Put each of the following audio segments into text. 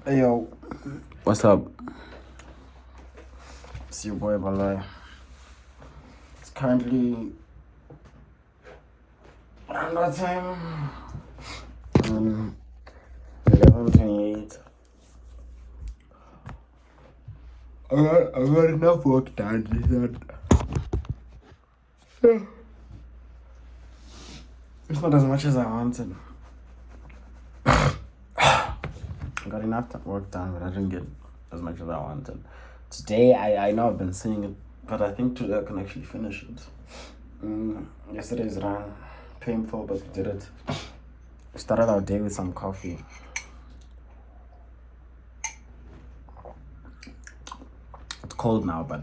Hey yo, what's up? It's your boy Balai. It's currently around that time. 11:28. I got enough work done. It's not as much as I wanted. I got enough work done, but I didn't get as much as I wanted. Today, I know I've been saying it, but I think today I can actually finish it. Yesterday's run, painful, but we did it. We started our day with some coffee. It's cold now, but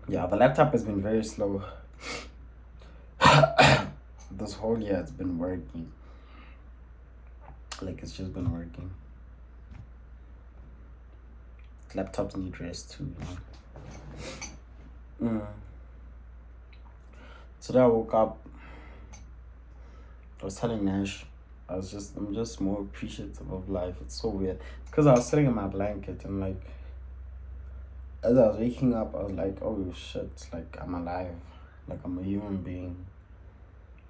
yeah, the laptop has been very slow. This whole year it's been working. Like, it's just been working. Laptops need rest too, you know. Today I woke up. I was telling Nash, I'm just more appreciative of life. It's so weird. Because I was sitting in my blanket and like, as I was waking up, I was like, oh shit, like I'm alive. Like I'm a human being.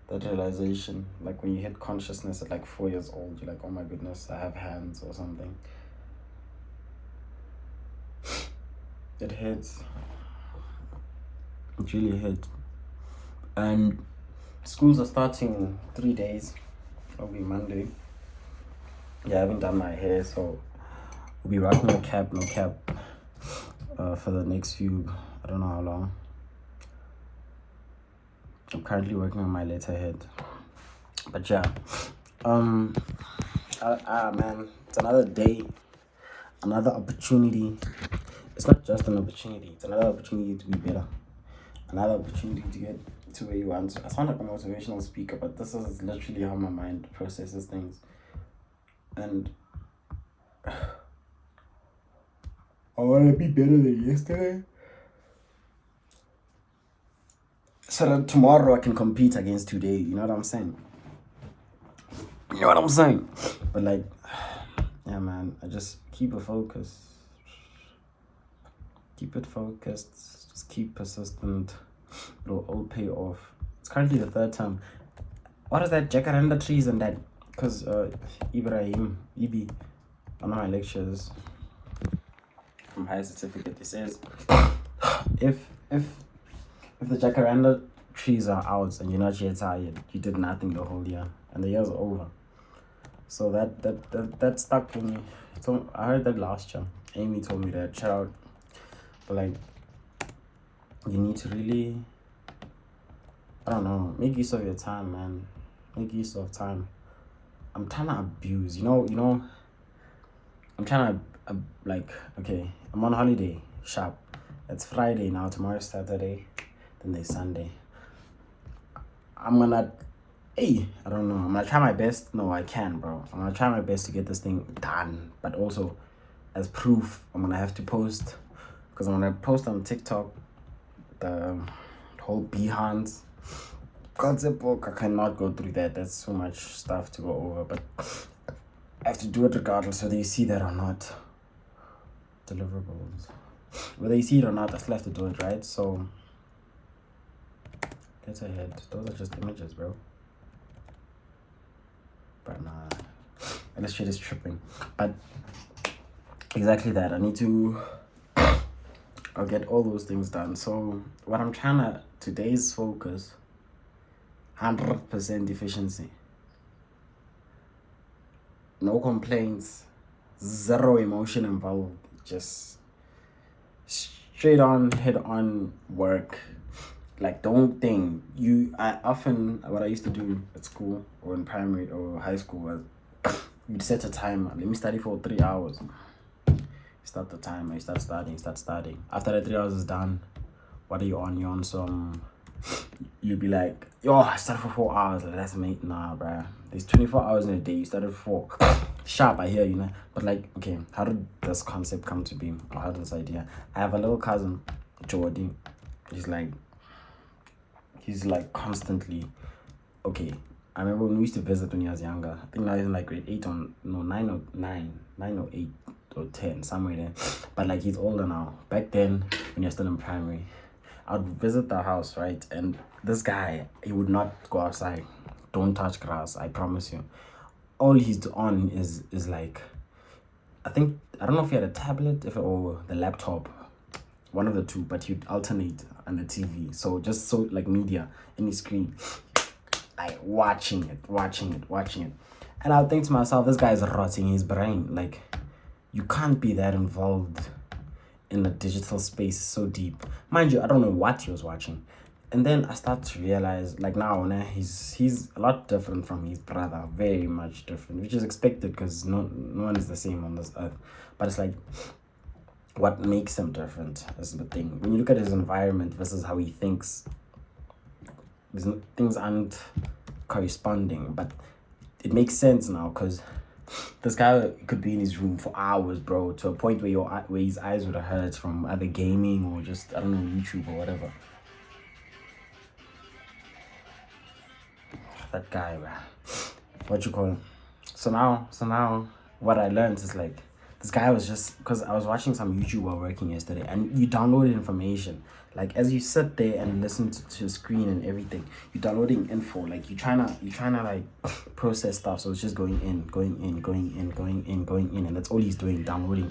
That realization, like when you hit consciousness at like 4 years old, you're like, oh my goodness, I have hands or something. It hits. It really hit. And schools are starting in 3 days. It'll be Monday. Yeah, I haven't done my hair, so we'll be rocking a cap, no cap, for the next few, I don't know how long. I'm currently working on my letterhead. But yeah, man, it's another day, another opportunity. It's not just an opportunity, it's another opportunity to be better. Another opportunity to get to where you want to. I sound like a motivational speaker, but this is literally how my mind processes things. And I want to be better than yesterday, so that tomorrow I can compete against today. You know what I'm saying? But like, yeah, man, I just keep a focus. Keep it focused. Just keep persistent. It'll all pay off. It's currently the third time. What is that? Jacaranda trees and that? Because Ibi, one of my lectures from high certificate, he says, if the jacaranda trees are out and you're not yet tired, you did nothing the whole year and the year's over. So that stuck with me. So I heard that last year. Amy told me that. Shout out. But like, you need to really, I don't know, make use of your time, man. Make use of time. I'm trying to abuse, you know. I'm trying to okay, I'm on holiday, sharp. It's Friday now, tomorrow's Saturday, then there's Sunday. I don't know, I'm gonna try my best. No, I can, bro. I'm gonna try my best to get this thing done, but also as proof, I'm gonna have to post, because I'm gonna post on TikTok the whole Behance concept book. I cannot go through that. That's so much stuff to go over, but I have to do it regardless whether you see that or not. Deliverables. Whether you see it or not, I still have to do it, right? So let's ahead. Those are just images, bro. But nah, illustrator is tripping. But exactly that. I'll get all those things done. So what I'm trying to, today's focus, 100% efficiency. No complaints, zero emotion involved, just straight on, head on work. Like, don't think. What I used to do at school or in primary or high school was, you'd set a timer. Let me study for 3 hours. Start the timer, you start studying. After the 3 hours is done, what are you on? You're on some, you'll be like, yo, I started for 4 hours. Like, that's mate. Nah, bruh. There's 24 hours in a day. You started for 4. Sharp, I hear you, know. But like, okay, how did this concept come to be? Or how did this idea? I have a little cousin, Jordy. He's like constantly, okay, I remember when we used to visit when he was younger. I think now he's in like grade 8 or no, 9 or 8 or 10, somewhere there. But like he's older now. Back then, when you're still in primary, I would visit the house, right? And this guy, he would not go outside. Don't touch grass, I promise you. All he's on is like, I don't know if he had a tablet or the laptop, one of the two, but he'd alternate on the TV. So just so like media, any screen, like watching it. And I would think to myself, this guy's rotting his brain. Like, you can't be that involved in the digital space so deep. Mind you, I don't know what he was watching. And then I start to realize, like now, he's a lot different from his brother, very much different, which is expected because no one is the same on this earth. But it's like, what makes him different is the thing. When you look at his environment versus how he thinks, things aren't corresponding, but it makes sense now because this guy could be in his room for hours, bro, to a point where his eyes would have hurt from either gaming or just, I don't know, YouTube or whatever. That guy, man. What you call him? So now, what I learned is like, this guy was just, because I was watching some YouTube while working yesterday, and you download information. Like, as you sit there and listen to the screen and everything, you're downloading info. Like, you're trying to like process stuff. So it's just going in, and that's all he's doing, downloading.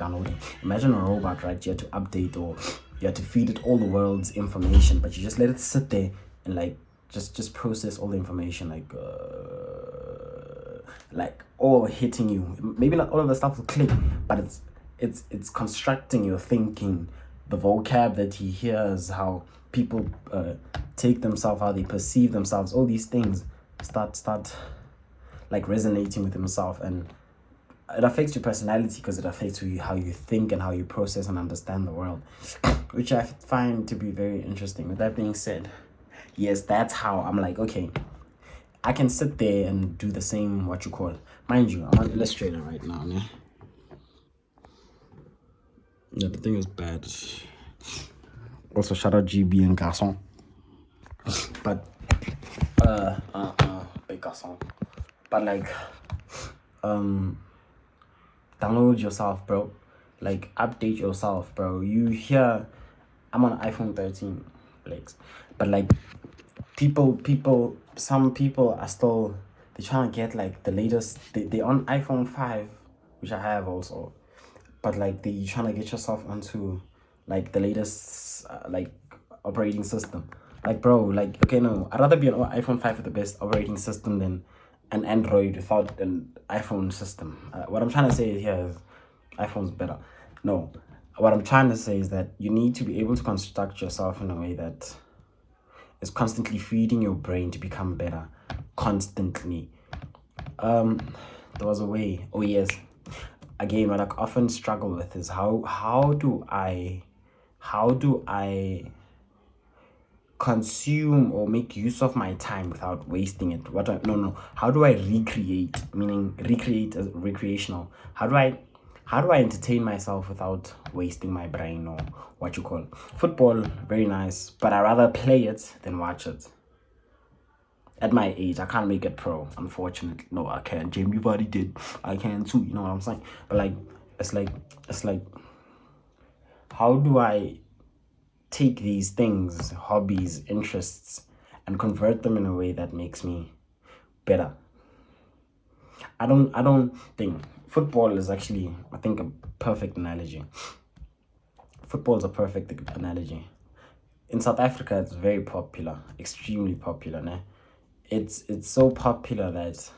Imagine a robot, right? You had to update, or you had to feed it all the world's information, but you just let it sit there and like just process all the information, like all hitting you. Maybe not all of the stuff will click, but it's constructing your thinking, the vocab that he hears, how people take themselves, how they perceive themselves, all these things start like resonating with himself, and it affects your personality because it affects how you think and how you process and understand the world, which I find to be very interesting. With that being said, yes, that's how I'm like, okay, I can sit there and do the same, what you call, mind you, I'm an illustrator right now, né? Yeah, the thing is bad. Also, shout out GB and Garçon. But, big Garçon. But like, download yourself, bro. Like, update yourself, bro. You hear, I'm on iPhone 13, Lex. But like, some people are still, they're trying to get like the latest, they on iPhone 5, which I have also. But like, you're trying to get yourself onto like the latest like operating system. Like, bro, like, okay, no, I'd rather be an iPhone 5 with the best operating system than an Android without an iPhone system. What I'm trying to say here is iPhone's better. No, what I'm trying to say is that you need to be able to construct yourself in a way that is constantly feeding your brain to become better, constantly. There was a way. Oh yes, again, what I often struggle with is how do I consume or make use of my time without wasting it? How do I recreate, meaning recreate as recreational? How do I entertain myself without wasting my brain, or what you call football? Very nice, but I rather play it than watch it. At my age, I can't make it pro, unfortunately. No, I can't. Jamie Vardy did. I can too, you know what I'm saying? But like, it's like, how do I take these things, hobbies, interests, and convert them in a way that makes me better? I don't think football is actually, I think, a perfect analogy. Football is a perfect analogy. In South Africa, it's very popular, extremely popular, né? It's so popular that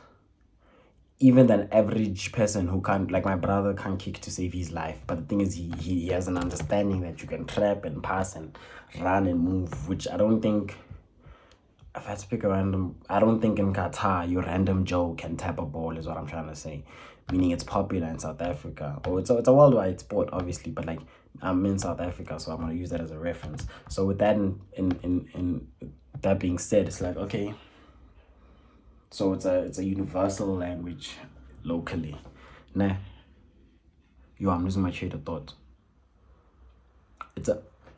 even an average person who can't, like my brother, can't kick to save his life. But the thing is, he has an understanding that you can trap and pass and run and move, which I don't think, if I had to pick a random, I don't think in Qatar, your random Joe can tap a ball, is what I'm trying to say. Meaning it's popular in South Africa. Or it's a worldwide sport, obviously, but like, I'm in South Africa, so I'm going to use that as a reference. So with that in that being said, it's like, okay, so it's a universal language locally. Nah. Yo, I'm losing my train of thought.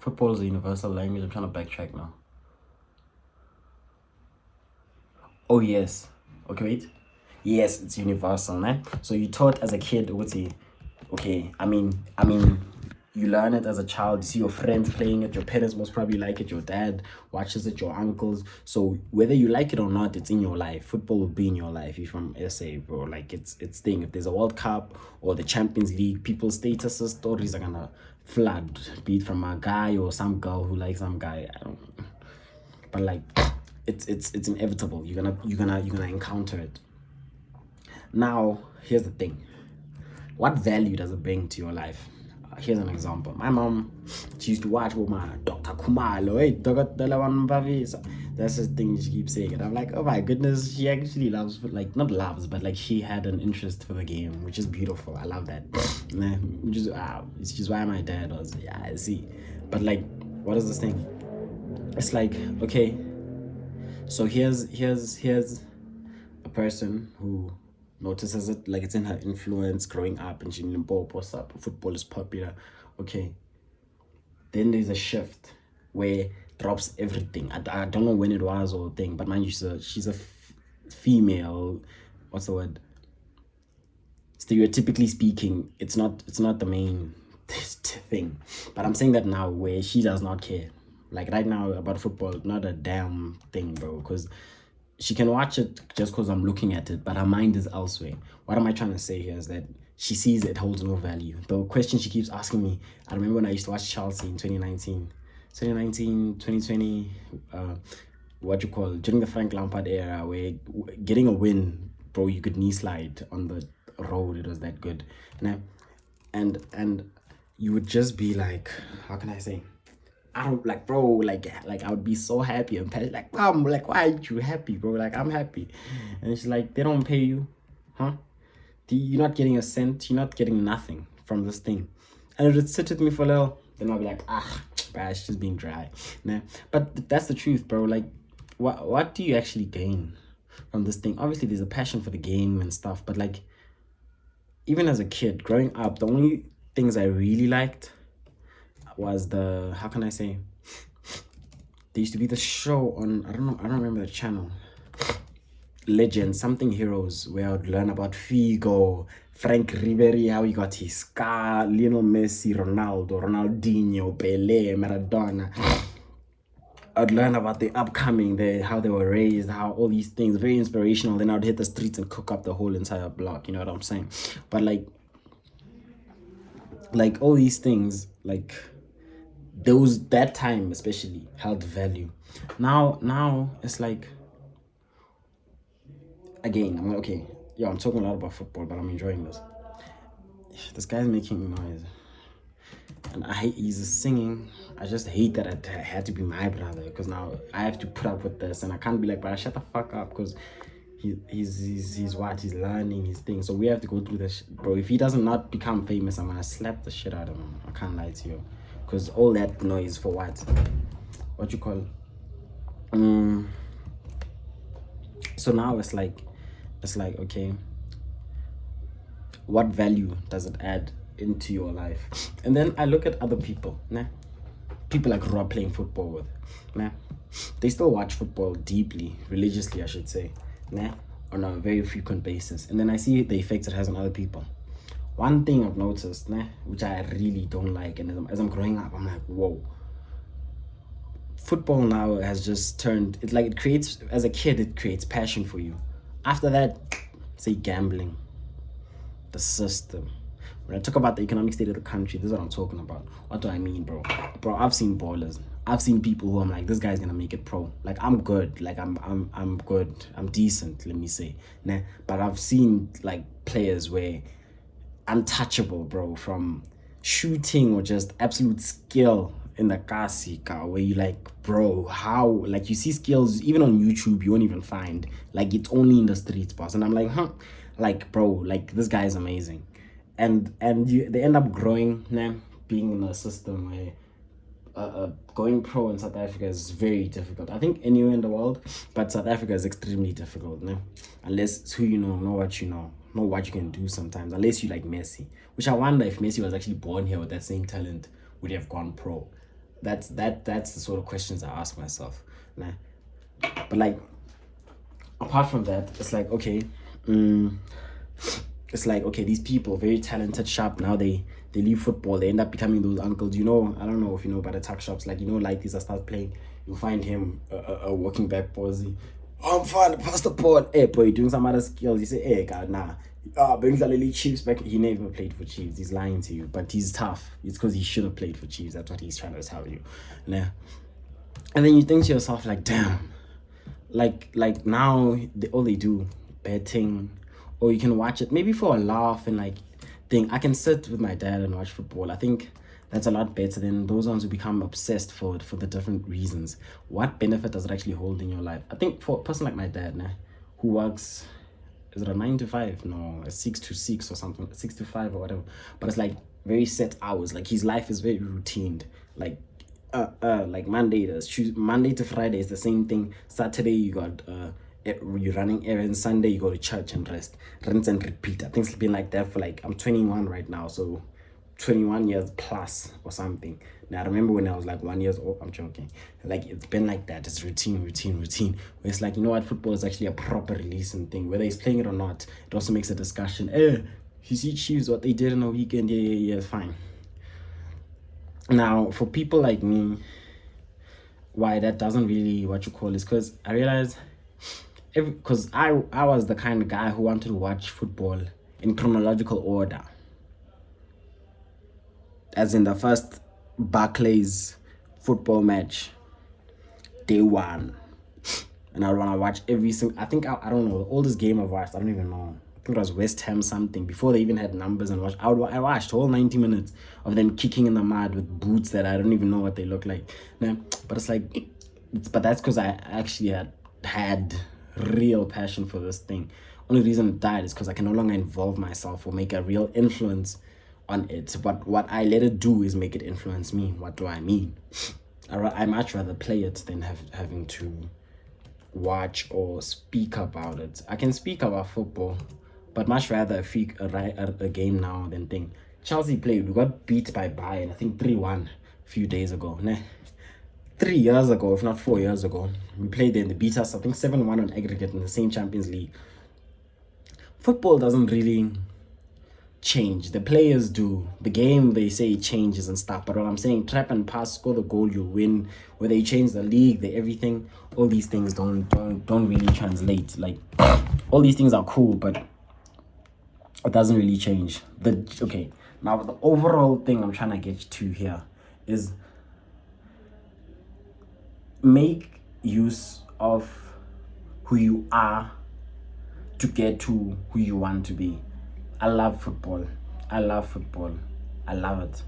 Football is a universal language. I'm trying to backtrack now. Oh yes. Okay, wait. Yes, it's universal, né? So you taught as a kid, okay, I mean, you learn it as a child. You see your friends playing it. Your parents most probably like it. Your dad watches it. Your uncles. So whether you like it or not, it's in your life. Football will be in your life. If you're from SA, bro, like it's thing. If there's a World Cup or the Champions League, people's statuses, stories are gonna flood. Be it from a guy or some girl who likes some guy. I don't. But like, it's inevitable. You're gonna encounter it. Now, here's the thing. What value does it bring to your life? Here's an example. My mom, she used to watch with my Dr. Kumalo, hey, that's the thing she keeps saying. And I'm like, oh my goodness, she actually loves, like, not loves, but like she had an interest for the game, which is beautiful. I love that. It's just why my dad was, yeah, I see. But like, what is this thing? It's like, okay, so here's a person who notices it, like it's in her influence growing up, and she Limpopo, football is popular. Okay, then there's a shift where drops everything. I don't know when it was or thing, but mind you, she's a female. What's the word? Stereotypically speaking, it's not the main thing. But I'm saying that now where she does not care. Like right now about football, not a damn thing, bro. Because she can watch it just because I'm looking at it, but her mind is elsewhere. What am I trying to say here is that she sees it holds no value. The question she keeps asking me, I remember when I used to watch Chelsea in 2020, what you call, during the Frank Lampard era, where getting a win, bro, you could knee slide on the road. It was that good. And you would just be like, how can I say? I don't like, bro, like I would be so happy and passionate. Like, mom, like, why aren't you happy, bro? Like, I'm happy. And she's like, they don't pay you, huh? You're not getting a cent. You're not getting nothing from this thing. And it would sit with me for a little. Then I'll be like, bruh, it's just being dry. Nah. But that's the truth, bro. Like, what do you actually gain from this thing? Obviously, there's a passion for the game and stuff. But like, even as a kid, growing up, the only things I really liked was how can I say? There used to be the show on, I don't remember the channel. Legends, something heroes, where I would learn about Figo, Frank Ribery, how he got his car, Lionel Messi, Ronaldo, Ronaldinho, Pele, Maradona. I'd learn about the upcoming, how they were raised, how all these things, very inspirational. Then I'd hit the streets and cook up the whole entire block. You know what I'm saying? But like all these things, like that time especially held value. Now it's like, again, I'm like, okay, yeah, I'm talking a lot about football, but I'm enjoying this. This guy's making noise, and he's singing. I just hate that it had to be my brother, because now I have to put up with this, and I can't be like, but shut the fuck up, because he's learning his thing. So we have to go through this, bro. If he does not become famous, I'm gonna slap the shit out of him. I can't lie to you, because all that noise for what you call. So now it's like, okay, what value does it add into your life? And then I look at other people, people I grew up playing football with, they still watch football deeply, religiously, I should say, on a very frequent basis. And then I see the effects it has on other people. One thing I've noticed, which I really don't like, and as I'm growing up, I'm like, whoa. Football now has just turned, it's like it creates, as a kid, it creates passion for you. After that, say gambling, the system. When I talk about the economic state of the country, this is what I'm talking about. What do I mean, bro? Bro, I've seen ballers. I've seen people who I'm like, this guy's gonna make it pro. Like, I'm good. Like, I'm good. I'm decent, let me say. But I've seen like players where untouchable, bro, from shooting or just absolute skill in the kasika, where you like, bro, how, like, you see skills even on YouTube you won't even find, like, it's only in the streets, boss. And I'm like, like, bro, like, this guy is amazing. And they end up growing, being in a system where going pro in South Africa is very difficult. I think anywhere in the world, but South Africa is extremely difficult, unless it's who you know what you know what you can do sometimes, unless you like Messi, which I wonder if Messi was actually born here with that same talent, would he have gone pro? That's the sort of questions I ask myself. But like, apart from that, it's like, okay, mm, it's like, okay, these people very talented, sharp, now they leave football, they end up becoming those uncles, I don't know if you know about the tuck shops, like, like these, I start playing, you'll find him walking back palsy. Oh, I'm fine, pass the ball. Hey boy, doing some other skills, you say, hey god, nah. Bengalili Chiefs back, he never played for Chiefs, he's lying to you, but he's tough. It's because he should have played for Chiefs, that's what he's trying to tell you. Nah. And then you think to yourself, like, damn, like now all they do betting, or you can watch it maybe for a laugh and like think I can sit with my dad and watch football. I think that's a lot better than those ones who become obsessed for the different reasons. What benefit does it actually hold in your life? I think for a person like my dad, who works, is it a 9 to 5? No, a 6 to 6 or something, 6 to 5 or whatever. But it's like very set hours. Like his life is very routined. Like Monday to Friday is the same thing. Saturday you got you're running errands. Sunday you go to church and rest. Rinse and repeat. I think it's been like that for like, I'm 21 right now, so 21 years plus or something. Now I remember when I was like 1 year old, I'm joking. Like it's been like that. It's routine. Where it's like, football is actually a proper releasing thing. Whether he's playing it or not, it also makes a discussion. You see Chiefs, what they did in a weekend, yeah, fine. Now, for people like me, why that doesn't really is because I realize, because I was the kind of guy who wanted to watch football in chronological order. As in the first Barclays football match, day one. And I want to watch every single, I think, I don't know, the oldest game I've watched, I don't even know. I think it was West Ham something, before they even had numbers and watch. I watched all 90 minutes of them kicking in the mud with boots that I don't even know what they look like. Now, but it's like, but that's because I actually had real passion for this thing. Only reason it died is because I can no longer involve myself or make a real influence on it. But what I let it do is make it influence me. What do I mean? I much rather play it than having to watch or speak about it. I can speak about football, but much rather a game now than think. Chelsea played, we got beat by Bayern, I think 3-1 a few days ago. 3 years ago, if not 4 years ago, we played them. They beat us, I think 7-1 on aggregate in the same Champions League. Football doesn't really change. The players do. The game, they say, changes and stuff. But what I'm saying, trap and pass, score the goal, you win. Where they change the league, everything, all these things don't really translate. Like, all these things are cool, but it doesn't really change. Okay, now the overall thing I'm trying to get to here is make use of who you are to get to who you want to be. I love football. I love it.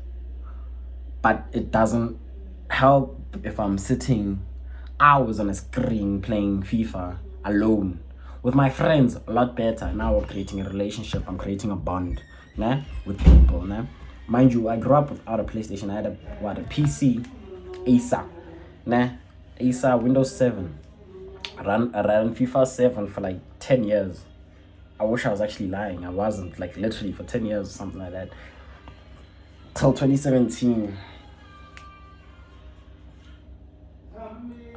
But it doesn't help if I'm sitting hours on a screen playing FIFA alone. With my friends, a lot better. Now we're creating a relationship. I'm creating a bond with people. Mind you, I grew up without a PlayStation. I had a PC, Acer. Acer Windows 7. I ran FIFA 7 for like 10 years. I wish I was actually lying. I wasn't, like literally for 10 years or something like that. Till 2017.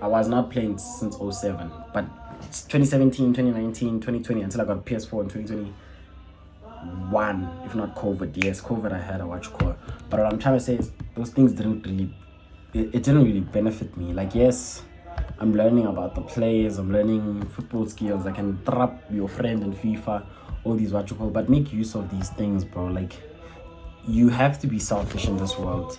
I was not playing since 07. But it's 2017, 2019, 2020 until I got PS4 in 2021. If not COVID. Yes, COVID I had a watch core. But what I'm trying to say is those things didn't really benefit me. Like, yes, I'm learning about the players, I'm learning football skills, I can trap your friend in FIFA, all these but make use of these things, bro. Like, you have to be selfish in this world.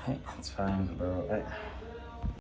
Hey, it's fine, bro.